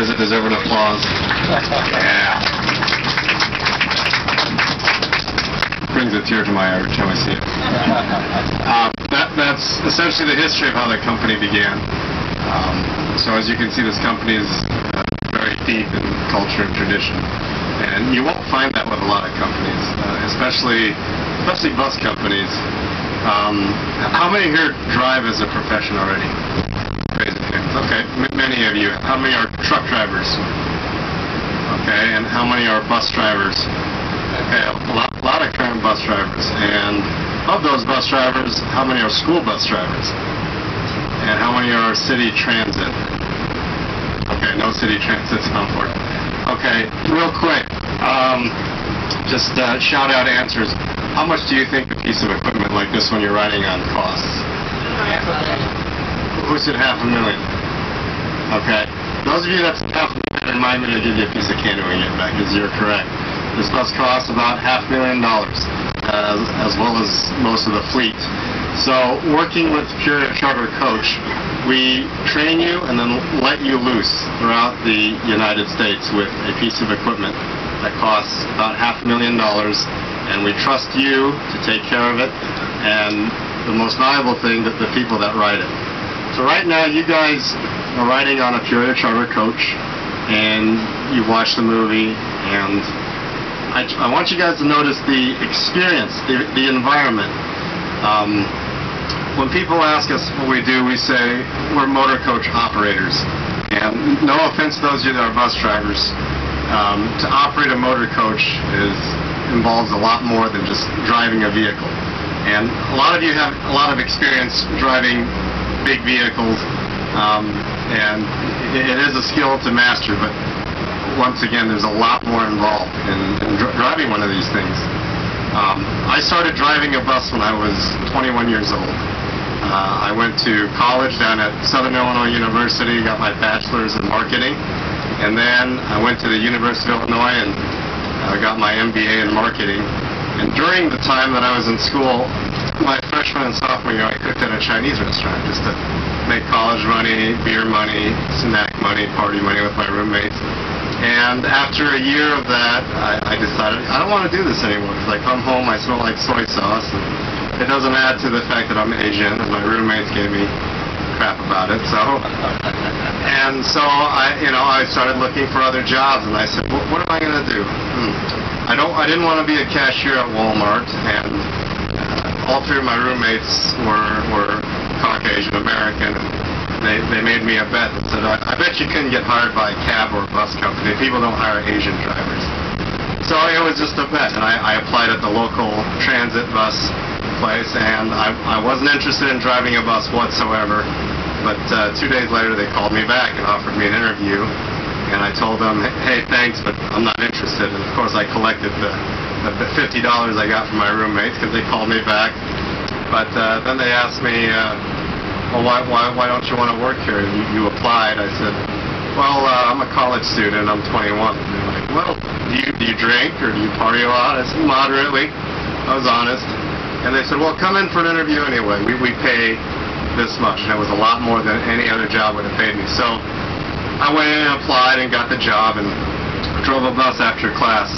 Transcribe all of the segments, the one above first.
Does it deserve an applause? Yeah. Brings a tear to my eye every time I see it. That's essentially the history of how the company began. So as you can see, this company is very deep in culture and tradition. And you won't find that with a lot of companies, especially bus companies. How many here drive as a profession already? Raise your hands. Okay, many of you. How many are truck drivers? Okay, and how many are bus drivers? Okay, a lot of current bus drivers. And of those bus drivers, how many are school bus drivers? And how many are city transit? Okay, no city transit's on board. Okay, real quick, just shout out answers. How much do you think a piece of equipment like this one you're riding on costs? Who said $500,000? Okay. Those of you that's $500,000, remind me to give you a piece of candy when you get back, because you're correct. This bus costs about $500,000, as well as most of the fleet. So, working with Peoria Charter Coach, we train you and then let you loose throughout the United States with a piece of equipment that costs about $500,000, and we trust you to take care of it, and the most valuable thing, the people that ride it. So right now, you guys are riding on a Peoria Charter Coach, and you watch the movie, and I want you guys to notice the experience, the environment. When people ask us what we do, we say we're motor coach operators. And no offense to those of you that are bus drivers, to operate a motor coach involves a lot more than just driving a vehicle. And a lot of you have a lot of experience driving big vehicles, and it is a skill to master, but once again, there's a lot more involved in driving one of these things. I started driving a bus when I was 21 years old. I went to college down at Southern Illinois University, got my bachelor's in marketing, and then I went to the University of Illinois and got my MBA in marketing. And during the time that I was in school, my freshman and sophomore year, I cooked at a Chinese restaurant just to make college money, beer money, snack money, party money with my roommates. And after a year of that, I decided I don't want to do this anymore, because I come home, I smell like soy sauce, and it doesn't add to the fact that I'm Asian, and my roommates gave me crap about it. So I started looking for other jobs, and I said, what am I going to do? I didn't want to be a cashier at Walmart, and all three of my roommates were Caucasian American. They made me a bet and said, I bet you couldn't get hired by a cab or a bus company. People don't hire Asian drivers. So it was just a bet, and I applied at the local transit bus place, and I wasn't interested in driving a bus whatsoever. But 2 days later, they called me back and offered me an interview, and I told them, hey, thanks, but I'm not interested. And of course, I collected the $50 I got from my roommates because they called me back. But then they asked me, well, why don't you want to work here? You applied. I said, well, I'm a college student. I'm 21. And they're like, well, do you drink or do you party a lot? I said, moderately. I was honest. And they said, well, come in for an interview anyway. We pay this much. And it was a lot more than any other job would have paid me. So I went in and applied and got the job and drove a bus after class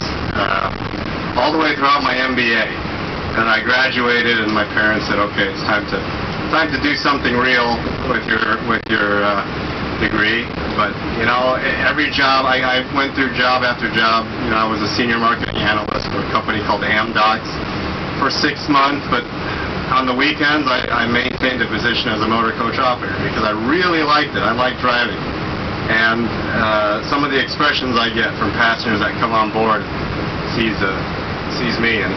all the way throughout my MBA. And I graduated, and my parents said, okay, it's time to do something real with your degree. But every job I went through job after job. I was a senior marketing analyst for a company called Amdocs for 6 months, but on the weekends I maintained a position as a motor coach operator because I really liked it. I liked driving, and some of the expressions I get from passengers that come on board sees me, and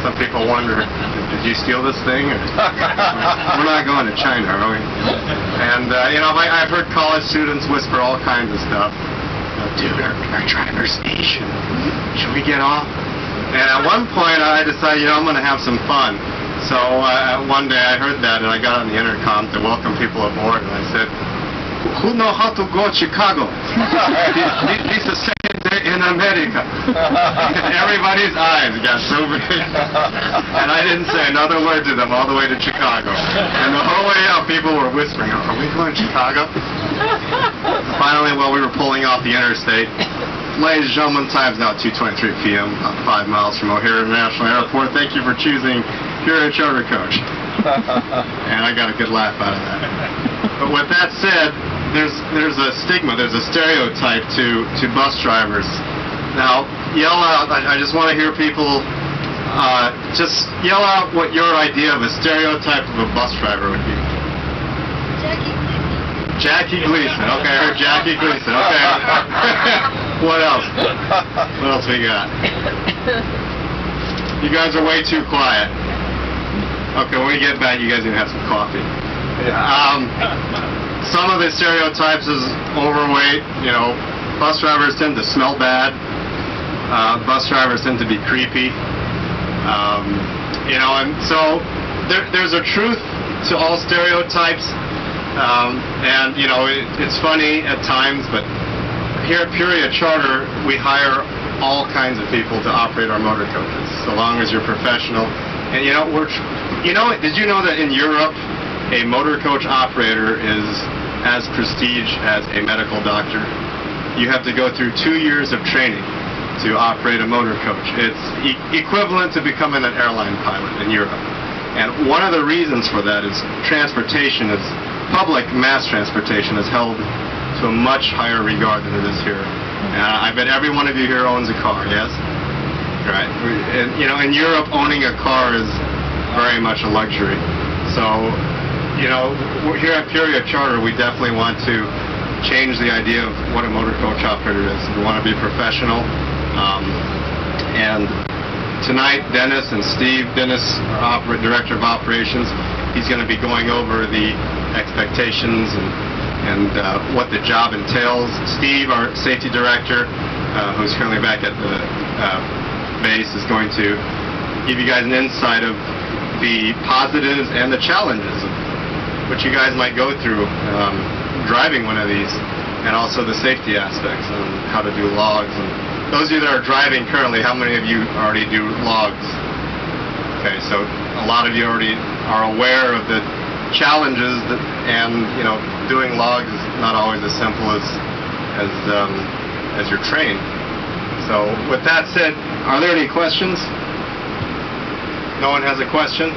some people wonder, did you steal this thing? We're not going to China, are we? And, I've heard college students whisper all kinds of stuff. Dude, our driver's Asian. Should we get off? And at one point, I decided, I'm going to have some fun. So one day I heard that, and I got on the intercom to welcome people aboard, and I said, who know how to go to Chicago? This is the second day in America. Everybody's eyes got so big. And I didn't say another word to them all the way to Chicago. And the whole way out, people were whispering, are we going to Chicago? The final finally, while we were pulling off the interstate, ladies and gentlemen, time's now 2:23 p.m., about 5 miles from O'Hare International Airport. Thank you for choosing Peoria Charter Coach. And I got a good laugh out of that. But with that said, there's a stigma, there's a stereotype to bus drivers. Now, yell out, I just want to hear people just yell out what your idea of a stereotype of a bus driver would be. Jackie Gleason. Okay, I heard Jackie Gleason. Okay. What else? What else we got? You guys are way too quiet. Okay, when we get back, you guys can have some coffee. Some of the stereotypes is overweight. You know, bus drivers tend to smell bad. Bus drivers tend to be creepy. You know, and so there's a truth to all stereotypes. And you know, it's funny at times, but here at Peoria Charter, we hire all kinds of people to operate our motor coaches, so long as you're professional. And you know, did you know that in Europe, a motor coach operator is as prestige as a medical doctor? You have to go through 2 years of training to operate a motor coach. It's equivalent to becoming an airline pilot in Europe. And one of the reasons for that is transportation is public mass transportation is held to a much higher regard than it is here. I bet every one of you here owns a car, yes? Right. And, you know, in Europe, owning a car is very much a luxury. So, you know, here at Peoria Charter, we definitely want to change the idea of what a motor coach operator is. We want to be professional. And tonight, Dennis and Steve, Dennis, our Director of Operations, he's going to be going over the expectations and what the job entails. Steve, our Safety Director, who's currently back at the base, is going to give you guys an insight of the positives and the challenges of what you guys might go through driving one of these, and also the safety aspects and how to do logs. And those of you that are driving currently, how many of you already do logs? Okay, so a lot of you already are aware of the challenges and you know, doing logs is not always as simple as you're trained. So with that said, are there any questions? No one has a question?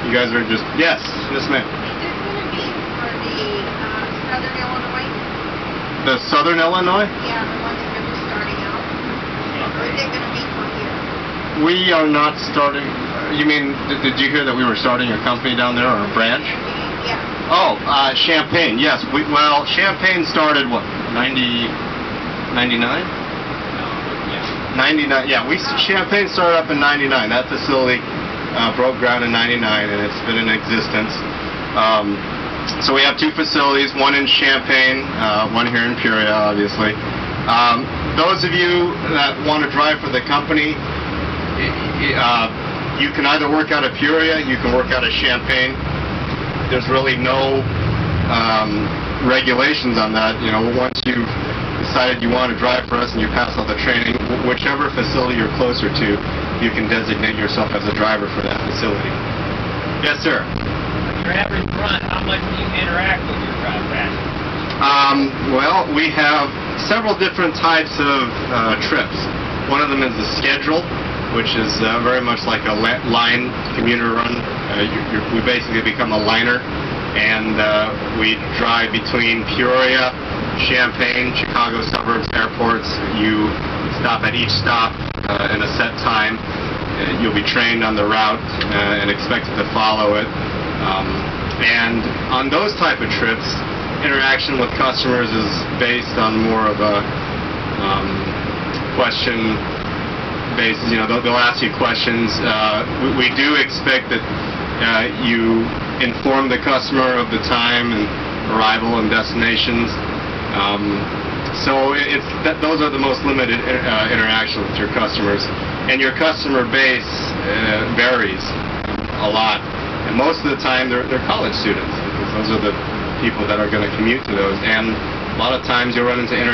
You guys are just, yes ma'am. The Southern Illinois? Yeah, the one that you're just starting out. Or is it going to be for here? We are not starting. You mean, did you hear that we were starting a company down there or a branch? Yeah. Oh, Champaign, yes. Well, Champaign started, what, 99? 99, yeah. Champaign started up in 99. That facility broke ground in 99, and it's been in existence. So we have 2 facilities, one in Champaign, one here in Peoria, obviously. Those of you that want to drive for the company, you can either work out of Peoria, you can work out of Champaign. There's really no regulations on that. You know, once you've decided you want to drive for us and you pass all the training, whichever facility you're closer to, you can designate yourself as a driver for that facility. Yes, sir. Your average run, how much do you interact with your passengers? Well, we have several different types of trips. One of them is the schedule, which is very much like a line commuter run. We basically become a liner, and we drive between Peoria, Champaign, Chicago suburbs, airports. You stop at each stop in a set time. You'll be trained on the route and expected to follow it. And on those type of trips, interaction with customers is based on more of a question basis. You know, they'll ask you questions. We do expect that you inform the customer of the time and arrival and destinations. So those are the most limited interaction with your customers. And your customer base varies a lot. And most of the time, they're college students, because those are the people that are going to commute to those. And a lot of times, you'll run into a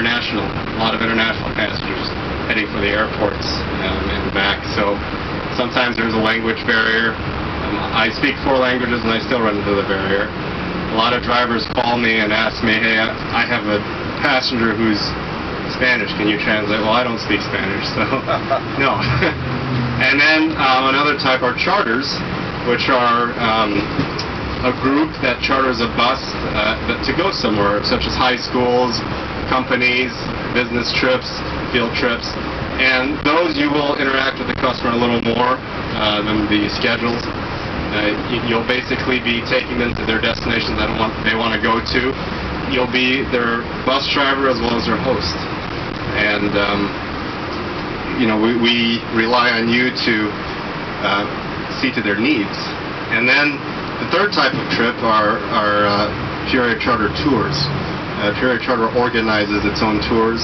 lot of international passengers heading for the airports and back. So sometimes there's a language barrier. I speak 4 languages, and I still run into the barrier. a lot of drivers call me and ask me, hey, I have a passenger who's Spanish. Can you translate? Well, I don't speak Spanish, so no. And then another type are charters, which are a group that charters a bus to go somewhere, such as high schools, companies, business trips, field trips. And those you will interact with the customer a little more than the schedules. You'll basically be taking them to their destinations that they want to go to. You'll be their bus driver as well as their host. And, we rely on you to see to their needs. And then the third type of trip are Peoria Charter tours. Peoria Charter organizes its own tours,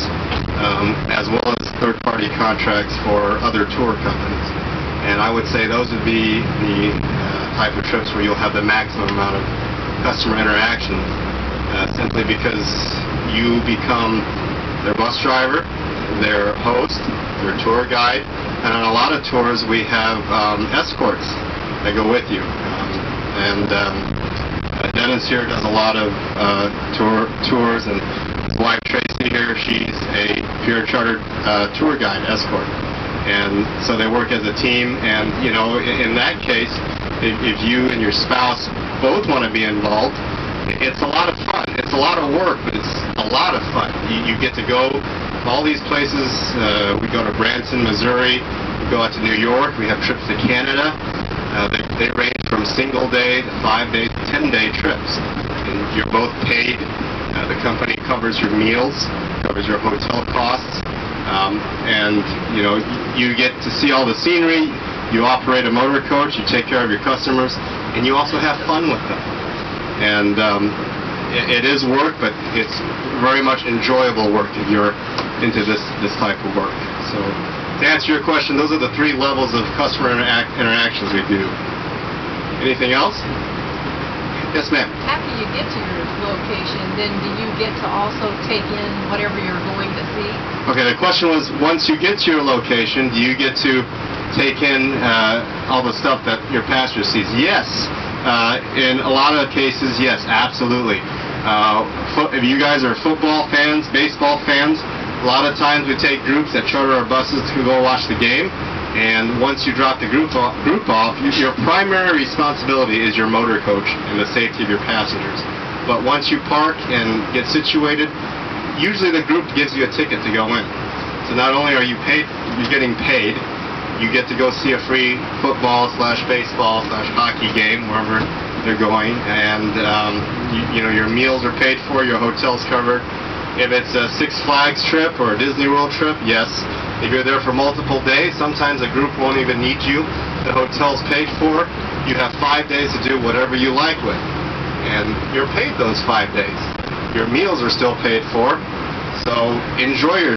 as well as third-party contracts for other tour companies. And I would say those would be the type of trips where you'll have the maximum amount of customer interaction, simply because you become their bus driver, their host, their tour guide, and on a lot of tours we have escorts that go with you. Dennis here does a lot of tours, and his wife Tracy here, she's a Peoria Charter tour guide escort. And so they work as a team, and in that case, if you and your spouse both want to be involved, it's a lot of fun. It's a lot of work, but it's a lot of fun. You get to go all these places. We go to Branson, Missouri. We go out to New York. We have trips to Canada. They range from single day to 5-day to 10-day trips. And you're both paid. The company covers your meals, covers your hotel costs. And you get to see all the scenery. You operate a motor coach. You take care of your customers, and you also have fun with them. And it is work, but it's very much enjoyable work if you're into this type of work. So to answer your question, those are the 3 levels of customer interactions we do. Anything else? Yes, ma'am. After you get to your location, then do you get to also take in whatever you're going to see? Okay, the question was, once you get to your location, do you get to take in all the stuff that your passenger sees? Yes. In a lot of cases, yes, absolutely. If you guys are football fans, baseball fans, a lot of times we take groups that charter our buses to go watch the game. And once you drop the group off, your primary responsibility is your motor coach and the safety of your passengers. But once you park and get situated, usually the group gives you a ticket to go in. So not only are you're getting paid, you get to go see a free football/baseball/hockey game wherever they're going, and your meals are paid for, your hotel's covered. If it's a Six Flags trip or a Disney World trip, yes. If you're there for multiple days, sometimes a group won't even need you. The hotel's paid for. You have 5 days to do whatever you like with, and you're paid those 5 days. Your meals are still paid for, so enjoy your